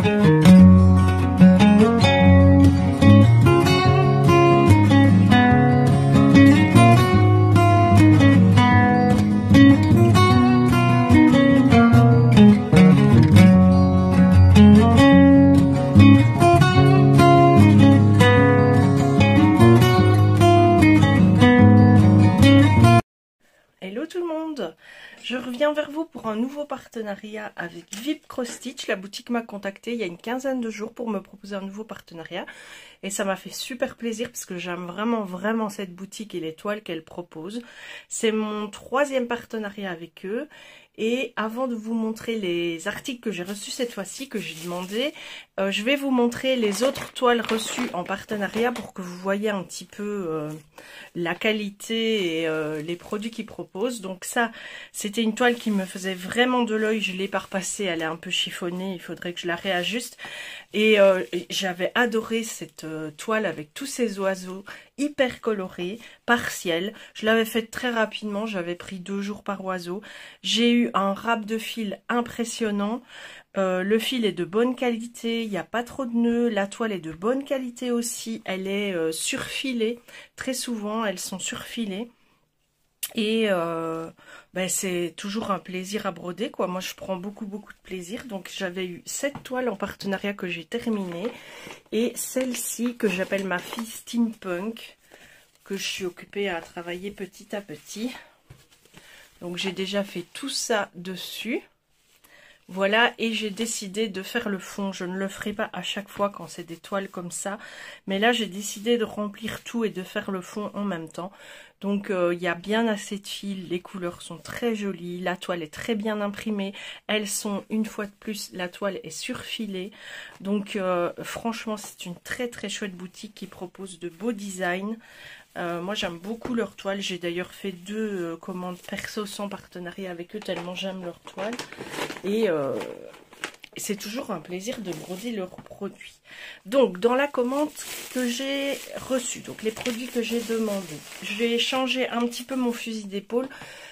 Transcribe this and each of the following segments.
Hello tout le monde, je reviens vers vous pour un nouveau partenariat avec VIP Cross Stitch. La boutique m'a contacté il y a une quinzaine de jours pour me proposer un nouveau partenariat et ça m'a fait super plaisir parce que j'aime vraiment cette boutique et les toiles qu'elle propose. C'est mon 3e partenariat avec eux. Et avant de vous montrer les articles que j'ai reçus cette fois-ci, que j'ai demandé, je vais vous montrer les autres toiles reçues en partenariat pour que vous voyez un petit peu la qualité et les produits qu'ils proposent. Donc ça, c'était une toile qui me faisait vraiment de l'œil, je l'ai pas repassée, elle est un peu chiffonnée, il faudrait que je la réajuste. Et j'avais adoré cette toile avec tous ces oiseaux hyper colorés, partiels. Je l'avais faite très rapidement, j'avais pris 2 jours par oiseau. J'ai eu un râpe de fil impressionnant. Le fil est de bonne qualité, il n'y a pas trop de nœuds, la toile est de bonne qualité aussi, elle est surfilée, très souvent elles sont surfilées. Et c'est toujours un plaisir à broder, quoi. Moi je prends beaucoup de plaisir. Donc j'avais eu cette toile en partenariat que j'ai terminée, et celle-ci que j'appelle ma fille Steampunk, que je suis occupée à travailler petit à petit. Donc j'ai déjà fait tout ça dessus. Voilà, et j'ai décidé de faire le fond. Je ne le ferai pas à chaque fois quand c'est des toiles comme ça, mais là j'ai décidé de remplir tout et de faire le fond en même temps. Donc il y a bien assez de fils, les couleurs sont très jolies, la toile est très bien imprimée, elles sont, une fois de plus, la toile est surfilée. Donc franchement c'est une très chouette boutique qui propose de beaux designs. Moi j'aime beaucoup leurs toiles, j'ai d'ailleurs fait 2 commandes perso sans partenariat avec eux tellement j'aime leurs toiles. Et c'est toujours un plaisir de broder leurs produits. Donc dans la commande que j'ai reçue, donc les produits que j'ai demandés, je vais changer un petit peu mon fusil d'épaule.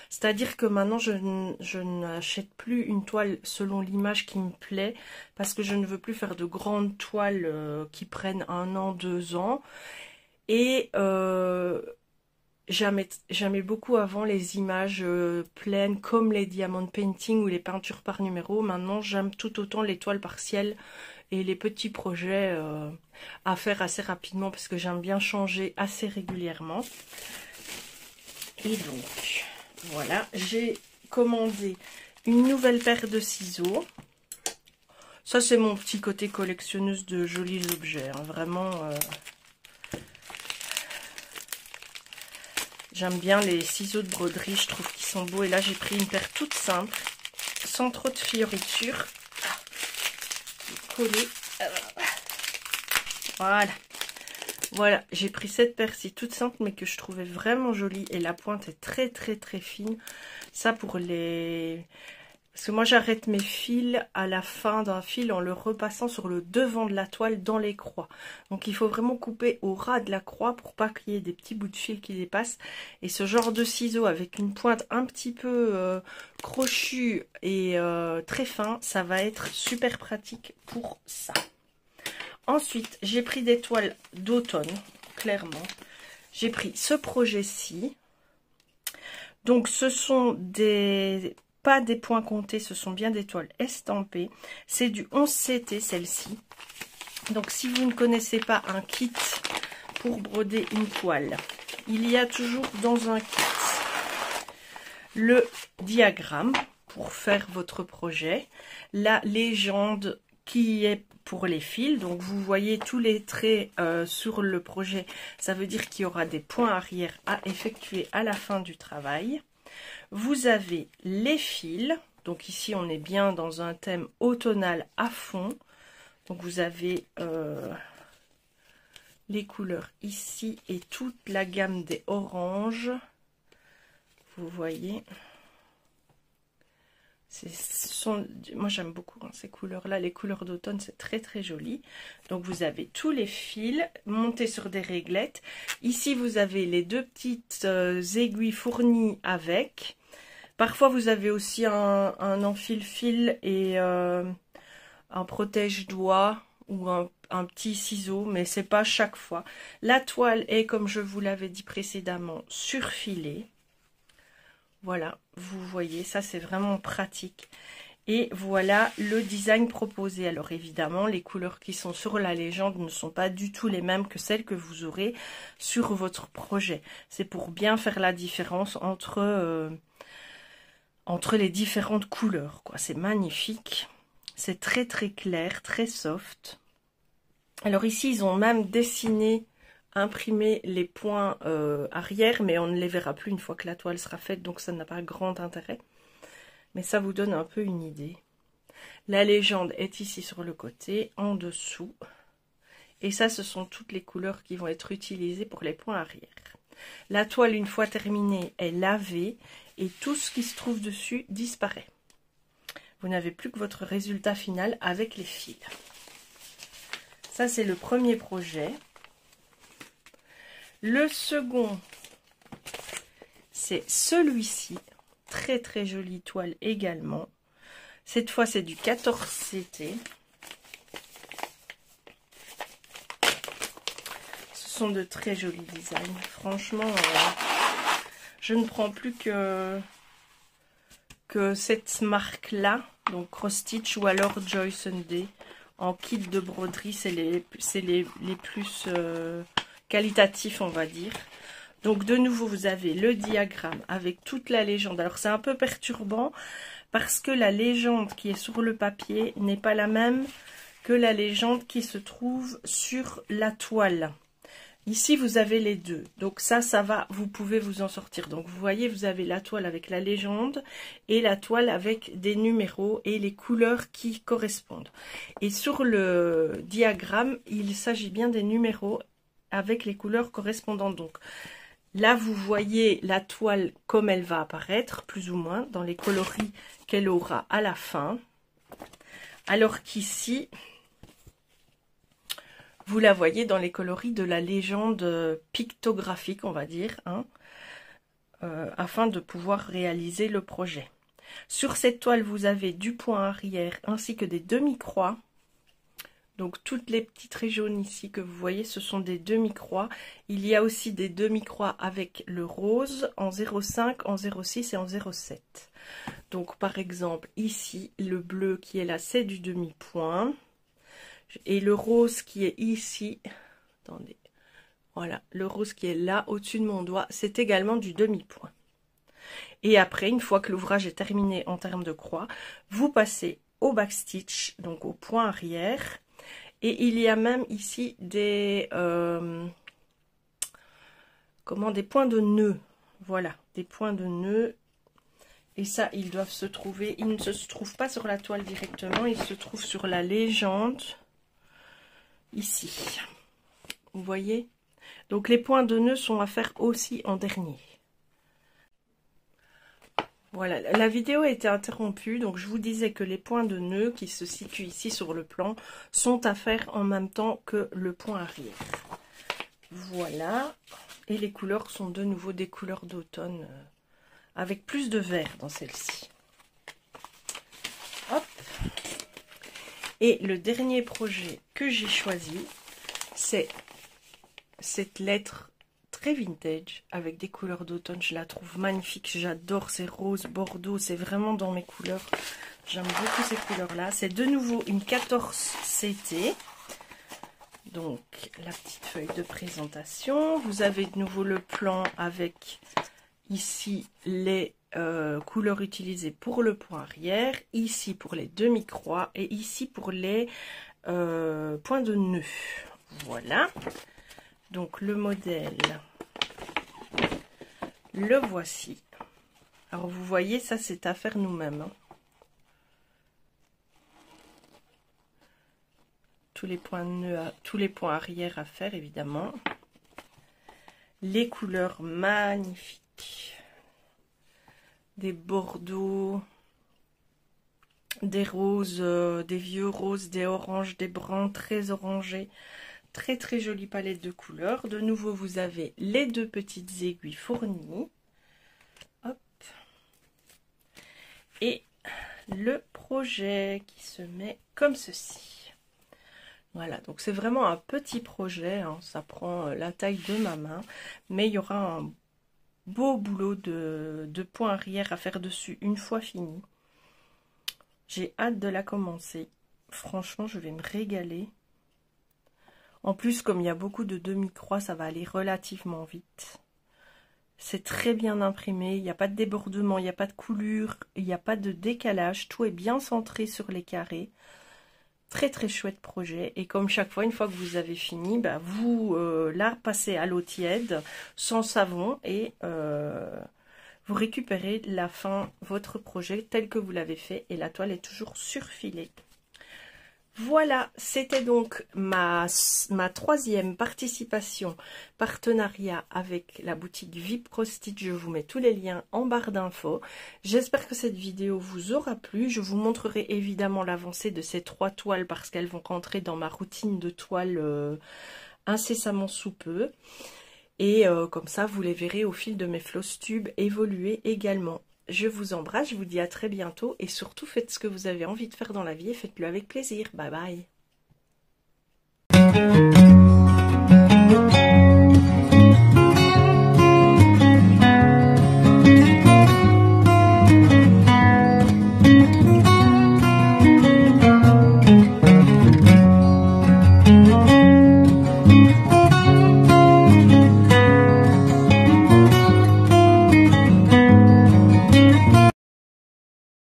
C'est-à-dire que maintenant je n'achète plus une toile selon l'image qui me plaît, parce que je ne veux plus faire de grandes toiles qui prennent 1 an, 2 ans. Et j'aimais beaucoup avant les images pleines comme les diamond painting ou les peintures par numéro. Maintenant j'aime tout autant les toiles partielles et les petits projets à faire assez rapidement, parce que j'aime bien changer assez régulièrement. Et donc voilà, j'ai commandé une nouvelle paire de ciseaux. Ça c'est mon petit côté collectionneuse de jolis objets, hein, vraiment. J'aime bien les ciseaux de broderie, je trouve qu'ils sont beaux. Et là, j'ai pris une paire toute simple, sans trop de fioritures. Collée. Voilà, j'ai pris cette paire-ci toute simple, mais que je trouvais vraiment jolie. Et la pointe est très fine. Ça pour les... Parce que moi, j'arrête mes fils à la fin d'un fil en le repassant sur le devant de la toile dans les croix. Donc, il faut vraiment couper au ras de la croix pour pas qu'il y ait des petits bouts de fil qui dépassent. Et ce genre de ciseaux avec une pointe un petit peu crochue et très fin, ça va être super pratique pour ça. Ensuite, j'ai pris des toiles d'automne, clairement. J'ai pris ce projet-ci. Donc, ce sont pas des points comptés, ce sont bien des toiles estampées. C'est du 11CT celle-ci. Donc si vous ne connaissez pas un kit pour broder une toile, il y a toujours dans un kit le diagramme pour faire votre projet, la légende qui est pour les fils. Donc vous voyez tous les traits sur le projet, ça veut dire qu'il y aura des points arrière à effectuer à la fin du travail. Vous avez les fils, donc ici on est bien dans un thème automnal à fond. Donc vous avez les couleurs ici et toute la gamme des oranges. Vous voyez, moi j'aime beaucoup ces couleurs-là, les couleurs d'automne, c'est très joli. Donc vous avez tous les fils montés sur des réglettes. Ici vous avez les 2 petites aiguilles fournies avec. Parfois vous avez aussi un enfile-fil et un protège-doigts ou un petit ciseau, mais c'est pas chaque fois. La toile est, comme je vous l'avais dit précédemment, surfilée. Voilà, vous voyez, ça c'est vraiment pratique. Et voilà le design proposé. Alors évidemment, les couleurs qui sont sur la légende ne sont pas du tout les mêmes que celles que vous aurez sur votre projet. C'est pour bien faire la différence entre les différentes couleurs, quoi. C'est magnifique. C'est très très clair, très soft. Alors ici, ils ont même dessiné, imprimé les points arrière, mais on ne les verra plus une fois que la toile sera faite, donc ça n'a pas grand intérêt. Mais ça vous donne un peu une idée. La légende est ici sur le côté, en dessous. Et ça, ce sont toutes les couleurs qui vont être utilisées pour les points arrière. La toile, une fois terminée, est lavée et tout ce qui se trouve dessus disparaît. Vous n'avez plus que votre résultat final avec les fils. Ça, c'est le premier projet. Le second, c'est celui-ci. Très très jolie toile également. Cette fois c'est du 14 CT. Ce sont de très jolis designs. Franchement, je ne prends plus que cette marque là, donc Cross Stitch ou alors Joy Sunday en kit de broderie. C'est les plus qualitatifs, on va dire. Donc de nouveau, vous avez le diagramme avec toute la légende. Alors c'est un peu perturbant parce que la légende qui est sur le papier n'est pas la même que la légende qui se trouve sur la toile. Ici, vous avez les deux. Donc ça va, vous pouvez vous en sortir. Donc vous voyez, vous avez la toile avec la légende et la toile avec des numéros et les couleurs qui correspondent. Et sur le diagramme, il s'agit bien des numéros avec les couleurs correspondantes. Donc là, vous voyez la toile comme elle va apparaître, plus ou moins, dans les coloris qu'elle aura à la fin. Alors qu'ici, vous la voyez dans les coloris de la légende pictographique, on va dire, hein, afin de pouvoir réaliser le projet. Sur cette toile, vous avez du point arrière ainsi que des demi-croix. Donc toutes les petites raies jaunes ici que vous voyez, ce sont des demi-croix. Il y a aussi des demi-croix avec le rose en 0,5, en 0,6 et en 0,7. Donc par exemple ici, le bleu qui est là, c'est du demi-point. Et le rose qui est ici, attendez, voilà, le rose qui est là au-dessus de mon doigt, c'est également du demi-point. Et après, une fois que l'ouvrage est terminé en termes de croix, vous passez au backstitch, donc au point arrière. Et il y a même ici des points de nœud. Voilà, des points de nœud. Et ça, ils doivent se trouver. Ils ne se trouvent pas sur la toile directement. Ils se trouvent sur la légende. Ici. Vous voyez? Donc les points de nœud sont à faire aussi en dernier. Voilà, la vidéo a été interrompue, donc je vous disais que les points de nœud qui se situent ici sur le plan sont à faire en même temps que le point arrière. Voilà, et les couleurs sont de nouveau des couleurs d'automne avec plus de vert dans celle-ci. Hop. Et le dernier projet que j'ai choisi, c'est cette lettre très vintage avec des couleurs d'automne. Je la trouve magnifique, j'adore ces roses bordeaux, c'est vraiment dans mes couleurs. J'aime beaucoup ces couleurs là. C'est de nouveau une 14 CT. Donc la petite feuille de présentation, vous avez de nouveau le plan avec ici les couleurs utilisées pour le point arrière, ici pour les demi-croix et ici pour les points de nœud. Voilà, donc le modèle, le voici. Alors vous voyez, ça c'est à faire nous-mêmes, hein. Tous les points de nœud, tous les points arrière à faire évidemment. Les couleurs magnifiques, des bordeaux, des roses, des vieux roses, des oranges, des bruns très orangés. Très très jolie palette de couleurs. De nouveau, vous avez les deux petites aiguilles fournies. Hop. Et le projet qui se met comme ceci. Voilà, donc c'est vraiment un petit projet, hein, ça prend la taille de ma main, mais il y aura un beau boulot de point arrière à faire dessus une fois fini. J'ai hâte de la commencer. Franchement, je vais me régaler. En plus, comme il y a beaucoup de demi-croix, ça va aller relativement vite. C'est très bien imprimé, il n'y a pas de débordement, il n'y a pas de coulure, il n'y a pas de décalage. Tout est bien centré sur les carrés. Très très chouette projet. Et comme chaque fois, une fois que vous avez fini, bah, vous la passez à l'eau tiède, sans savon, et vous récupérez la fin, votre projet tel que vous l'avez fait. Et la toile est toujours surfilée. Voilà, c'était donc ma troisième participation, partenariat avec la boutique VIP Cross Stitch. Je vous mets tous les liens en barre d'infos. J'espère que cette vidéo vous aura plu. Je vous montrerai évidemment l'avancée de ces 3 toiles parce qu'elles vont rentrer dans ma routine de toile incessamment sous peu. Et comme ça, vous les verrez au fil de mes floss tubes évoluer également. Je vous embrasse, je vous dis à très bientôt et surtout faites ce que vous avez envie de faire dans la vie et faites-le avec plaisir. Bye bye.